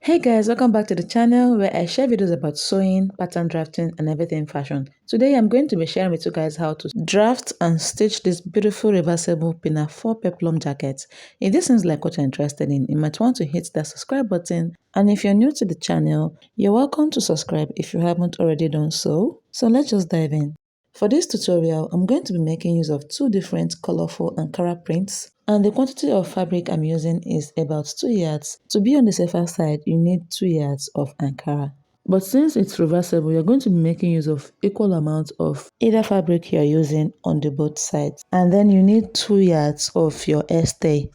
Hey guys, welcome back to the channel where I share videos about sewing, pattern drafting and everything fashion. Today I'm going to be sharing with you guys how to draft and stitch this beautiful reversible Pinafore Peplum jacket. If this seems like what you're interested in, you might want to hit that subscribe button, and if you're new to the channel, you're welcome to subscribe if you haven't already done so. So let's just dive in. For this tutorial, I'm going to be making use of two different colorful Ankara prints, and the quantity of fabric I'm using is about 2 yards. To be on the safer side, you need 2 yards of Ankara. But since it's reversible, you're going to be making use of equal amount of either fabric you're using on the both sides. And then you need 2 yards of your stay.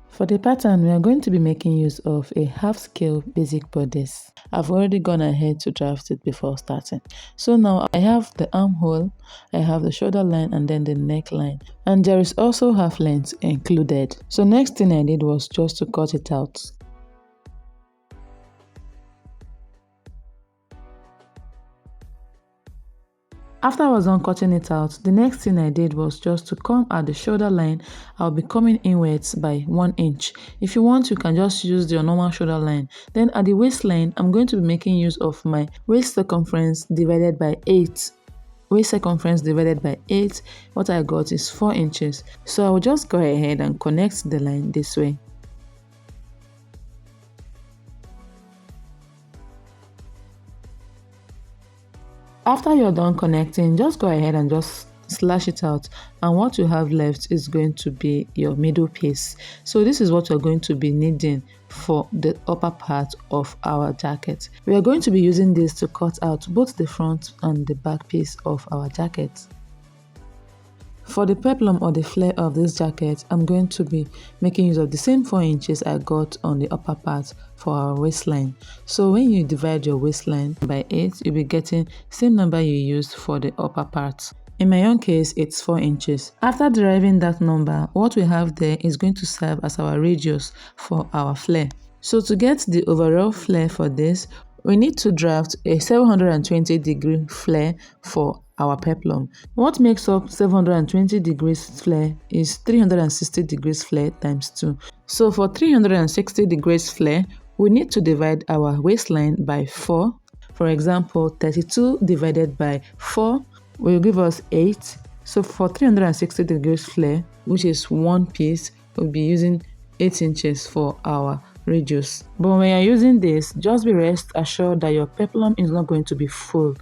For the pattern, we are going to be making use of a half-scale basic bodice. I've already gone ahead to draft it before starting. So now I have the armhole, I have the shoulder line and then the neckline. And there is also half length included. So next thing I did was just to cut it out. After I was done cutting it out, the next thing I did was just to come at the shoulder line. I'll be coming inwards by 1 inch. If you want, you can just use your normal shoulder line. Then at the waistline, I'm going to be making use of my waist circumference divided by 8. Waist circumference divided by 8, what I got is 4 inches. So I will just go ahead and connect the line this way. After you're done connecting, just go ahead and just slash it out, and what you have left is going to be your middle piece. So this is what we're going to be needing for the upper part of our jacket. We are going to be using this to cut out both the front and the back piece of our jacket. For the peplum or the flare of this jacket, I'm going to be making use of the same 4 inches I got on the upper part for our waistline. So when you divide your waistline by 8, you'll be getting same number you used for the upper part. In my own case, it's 4 inches. After deriving that number, what we have there is going to serve as our radius for our flare. So to get the overall flare for this, we need to draft a 720-degree flare for our peplum. What makes up 720 degrees flare is 360 degrees flare times 2. So for 360 degrees flare, we need to divide our waistline by 4. For example, 32 divided by 4 will give us 8. So for 360 degrees flare, which is one piece, we'll be using 8 inches for our radius. But when you're using this, just be rest assured that your peplum is not going to be full.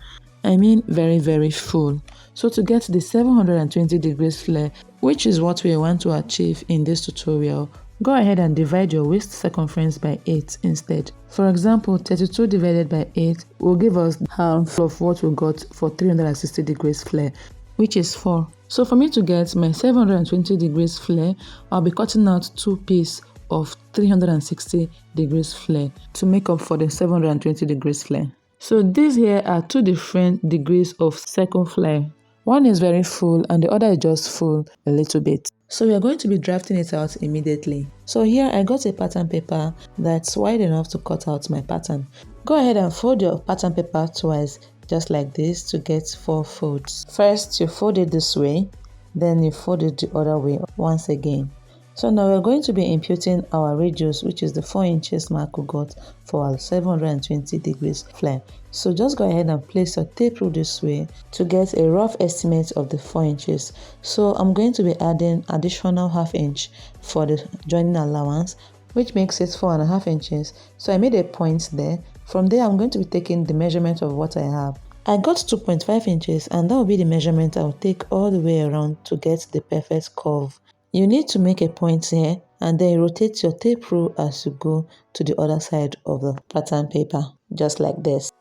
I mean very full. So to get the 720 degrees flare, which is what we want to achieve in this tutorial, go ahead and divide your waist circumference by 8 instead. For example, 32 divided by 8 will give us half of what we got for 360 degrees flare, which is 4. So for me to get my 720 degrees flare, I'll be cutting out 2 pieces of 360 degrees flare to make up for the 720 degrees flare. So these here are 2 different degrees of circle flare. One is very full and the other is just full a little bit. So we are going to be drafting it out immediately. So here I got a pattern paper that's wide enough to cut out my pattern. Go ahead and fold your pattern paper twice, just like this, to get 4 folds. First you fold it this way, then you fold it the other way once again. So now we're going to be imputing our radius, which is the 4 inches mark we got for our 720 degrees flare. So just go ahead and place your tape rule this way to get a rough estimate of the 4 inches. So I'm going to be adding additional half inch for the joining allowance, which makes it 4.5 inches. So I made a point there. From there, I'm going to be taking the measurement of what I have. I got 2.5 inches, and that will be the measurement I'll take all the way around to get the perfect curve. You need to make a point here and then rotate your tape rule as you go to the other side of the pattern paper, just like this.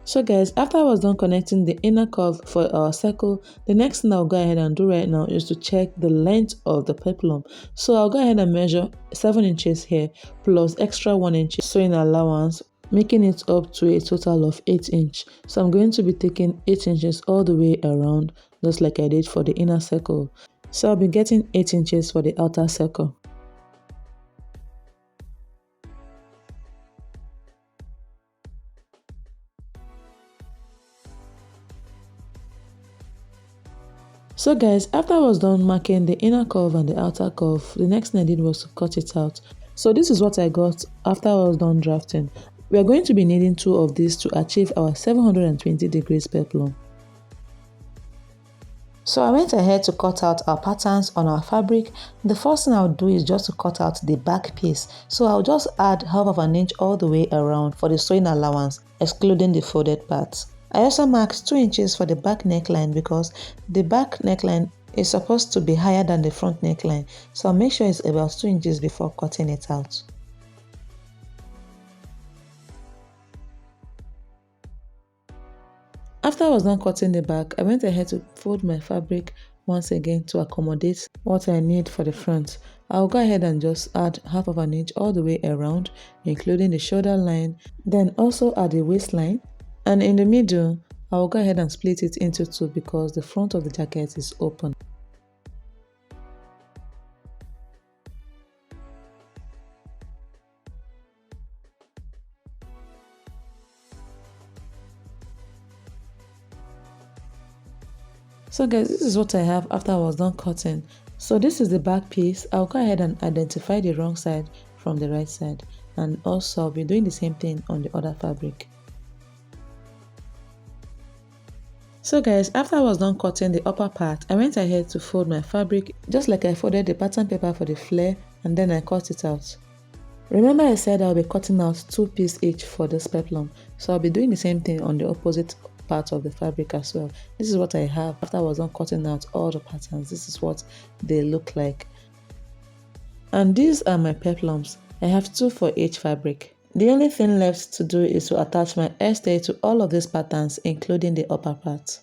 So guys, after I was done connecting the inner curve for our circle, the next thing I'll go ahead and do right now is to check the length of the peplum. So I'll go ahead and measure 7 inches here plus extra 1 inch sewing allowance, making it up to a total of 8 inch. So I'm going to be taking 8 inches all the way around, just like I did for the inner circle. So I'll be getting 8 inches for the outer circle. So guys, after I was done marking the inner curve and the outer curve, the next thing I did was to cut it out. So this is what I got after I was done drafting. We are going to be needing 2 of these to achieve our 720 degrees peplum. So I went ahead to cut out our patterns on our fabric. The first thing I'll do is just to cut out the back piece. So I'll just add half of an inch all the way around for the sewing allowance, excluding the folded parts. I also marked 2 inches for the back neckline because the back neckline is supposed to be higher than the front neckline. So I'll make sure it's about 2 inches before cutting it out. After I was done cutting the back, I went ahead to fold my fabric once again to accommodate what I need for the front. I'll go ahead and just add half of an inch all the way around, including the shoulder line, then also at the waistline. And in the middle, I'll go ahead and split it into 2 because the front of the jacket is open. So guys, this is what I have after I was done cutting. So this is the back piece. I'll go ahead and identify the wrong side from the right side, and also I'll be doing the same thing on the other fabric. So guys, after I was done cutting the upper part, I went ahead to fold my fabric just like I folded the pattern paper for the flare, and then I cut it out. Remember I said I'll be cutting out 2 pieces each for this peplum, so I'll be doing the same thing on the opposite part of the fabric as well. This is what I have after I was done cutting out all the patterns. This is what they look like. And these are my peplums. I have 2 for each fabric. The only thing left to do is to attach my hairstay to all of these patterns, including the upper part.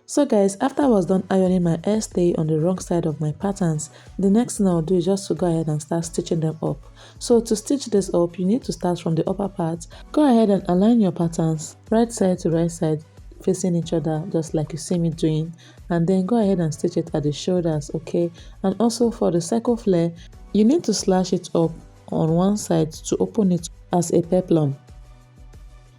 So guys, after I was done ironing my hairstay on the wrong side of my patterns, the next thing I'll do is just to go ahead and start stitching them up. So to stitch this up, you need to start from the upper part. Go ahead and align your patterns right side to right side, facing each other just like you see me doing, and then go ahead and stitch it at the shoulders, okay? And also for the circle flare, you need to slash it up on one side to open it as a peplum.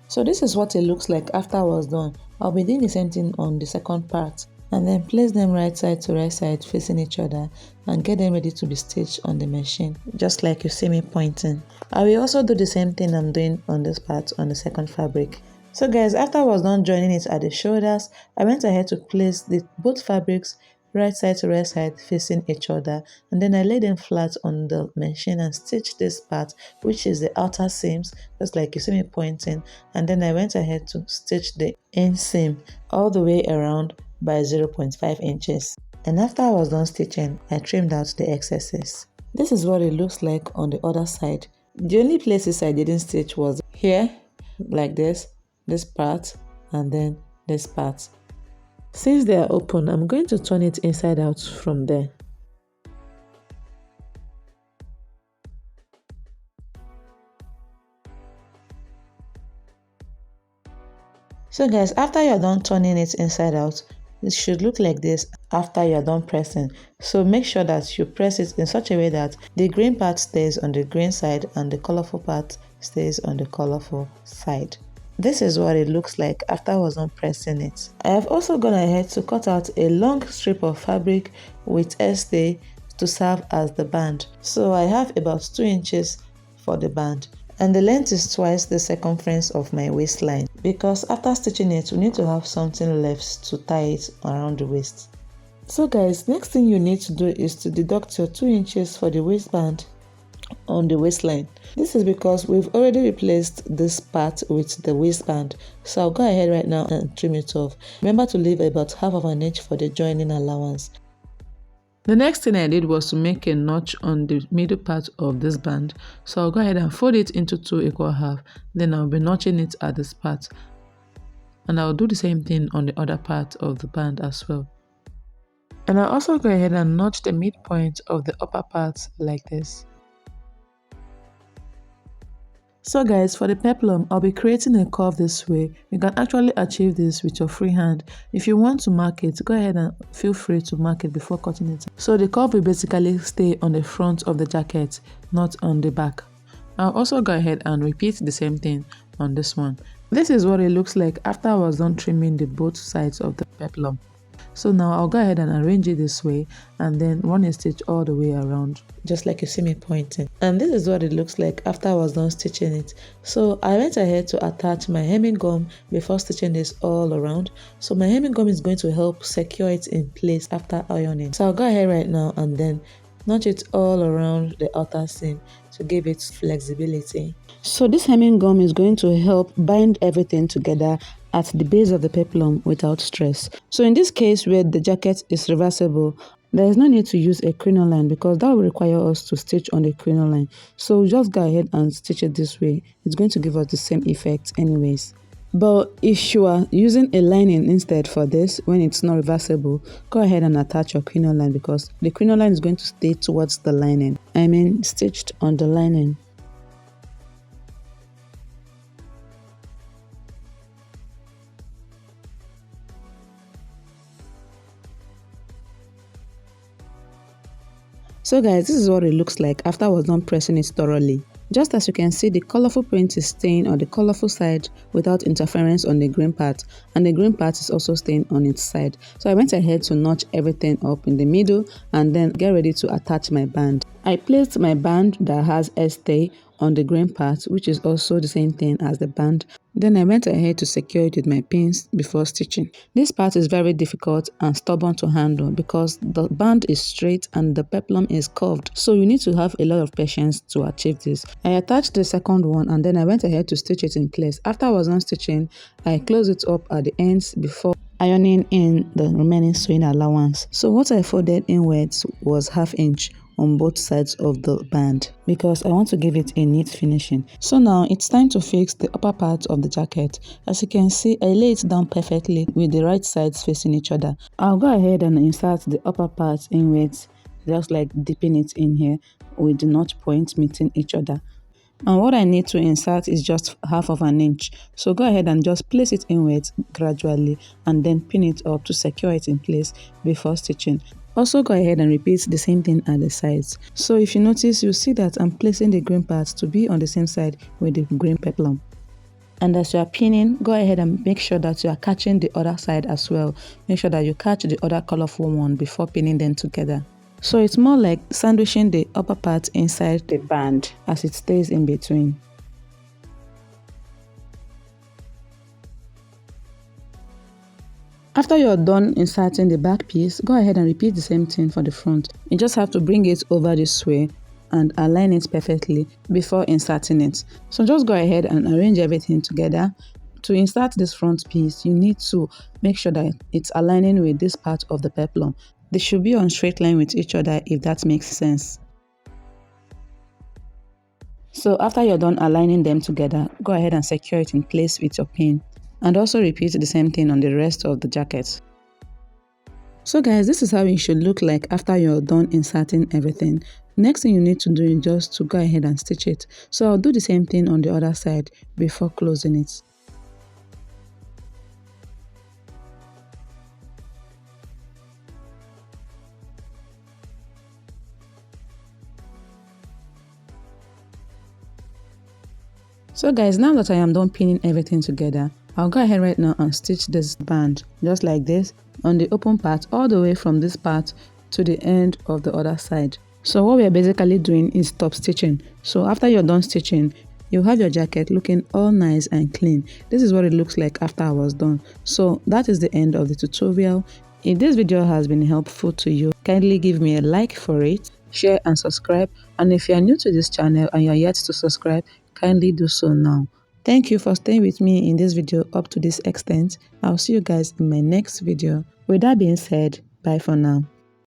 So this is what it looks like after I was done. I'll be doing the same thing on the second part, and then place them right side to right side facing each other and get them ready to be stitched on the machine, just like you see me pointing. I will also do the same thing I'm doing on this part on the second fabric. So guys, after I was done joining it at the shoulders, I went ahead to place both fabrics right side to right side facing each other, and then I lay them flat on the machine and stitch this part, which is the outer seams, just like you see me pointing, and then I went ahead to stitch the inseam all the way around by 0.5 inches. And after I was done stitching, I trimmed out the excesses. This is what it looks like on the other side. The only places I didn't stitch was here, like this part, and then this part. Since they are open, I'm going to turn it inside out from there. So guys, after you're done turning it inside out, it should look like this after you're done pressing. So make sure that you press it in such a way that the green part stays on the green side and the colorful part stays on the colorful side. This is what it looks like after I was done pressing it. I have also gone ahead to cut out a long strip of fabric with hairstay to serve as the band. So I have about 2 inches for the band, and the length is twice the circumference of my waistline, because after stitching it we need to have something left to tie it around the waist. So guys, next thing you need to do is to deduct your 2 inches for the waistband on the waistline. This is because we've already replaced this part with the waistband, so I'll go ahead right now and trim it off. Remember to leave about half of an inch for the joining allowance. The next thing I did was to make a notch on the middle part of this band, so I'll go ahead and fold it into 2 equal halves. Then I'll be notching it at this part, and I'll do the same thing on the other part of the band as well. And I'll also go ahead and notch the midpoint of the upper part like this. So guys, for the peplum, I'll be creating a curve this way. You can actually achieve this with your free hand. If you want to mark it, go ahead and feel free to mark it before cutting it. So the curve will basically stay on the front of the jacket, not on the back. I'll also go ahead and repeat the same thing on this one. This is what it looks like after I was done trimming the both sides of the peplum. So now I'll go ahead and arrange it this way and then run a stitch all the way around, just like you see me pointing. And this is what it looks like after I was done stitching it. So I went ahead to attach my hemming gum before stitching this all around. So my hemming gum is going to help secure it in place after ironing. So I'll go ahead right now and then notch it all around the outer seam to give it flexibility. So this hemming gum is going to help bind everything together at the base of the peplum without stress. So in this case where the jacket is reversible, there is no need to use a crinoline because that will require us to stitch on the crinoline. So just go ahead and stitch it this way. It's going to give us the same effect anyways. But if you are using a lining instead for this, when it's not reversible, go ahead and attach your crinoline because the crinoline is going to stay towards the lining. I mean stitched on the lining. So guys, this is what it looks like after I was done pressing it thoroughly. Just as you can see, the colorful print is staying on the colorful side without interference on the green part, and the green part is also staying on its side. So I went ahead to notch everything up in the middle and then get ready to attach my band. I placed my band that has stay on the green part, which is also the same thing as the band. Then I went ahead to secure it with my pins before stitching. This part is very difficult and stubborn to handle because the band is straight and the peplum is curved, so you need to have a lot of patience to achieve this. I attached the second one and then I went ahead to stitch it in place. After I was done stitching, I closed it up at the ends before ironing in the remaining sewing allowance. So what I folded inwards was 1/2 inch on both sides of the band because I want to give it a neat finishing. So now it's time to fix the upper part of the jacket. As you can see, I lay it down perfectly with the right sides facing each other. I'll go ahead and insert the upper part inwards, just like dipping it in here with the notch point meeting each other. And what I need to insert is just 1/2 inch. So go ahead and just place it inwards gradually and then pin it up to secure it in place before stitching. Also go ahead and repeat the same thing at the sides. So if you notice, you see that I'm placing the green parts to be on the same side with the green peplum. And as you are pinning, go ahead and make sure that you are catching the other side as well. Make sure that you catch the other colorful one before pinning them together. So it's more like sandwiching the upper part inside the band as it stays in between. After you're done inserting the back piece, go ahead and repeat the same thing for the front. You just have to bring it over this way and align it perfectly before inserting it. So just go ahead and arrange everything together. To insert this front piece, you need to make sure that it's aligning with this part of the peplum. They should be on straight line with each other, if that makes sense. So after you're done aligning them together, go ahead and secure it in place with your pin. And also repeat the same thing on the rest of the jacket. So guys, this is how it should look like after you're done inserting everything. Next thing you need to do is just to go ahead and stitch it. So I'll do the same thing on the other side before closing it. So guys, now that I am done pinning everything together, I'll go ahead right now and stitch this band just like this on the open part all the way from this part to the end of the other side. So what we are basically doing is top stitching. So after you're done stitching, you have your jacket looking all nice and clean. This is what it looks like after I was done. So that is the end of the tutorial. If this video has been helpful to you, kindly give me a like for it, share and subscribe. And if you are new to this channel and you are yet to subscribe, kindly do so now. Thank you for staying with me in this video up to this extent. I'll see you guys in my next video. With that being said, bye for now.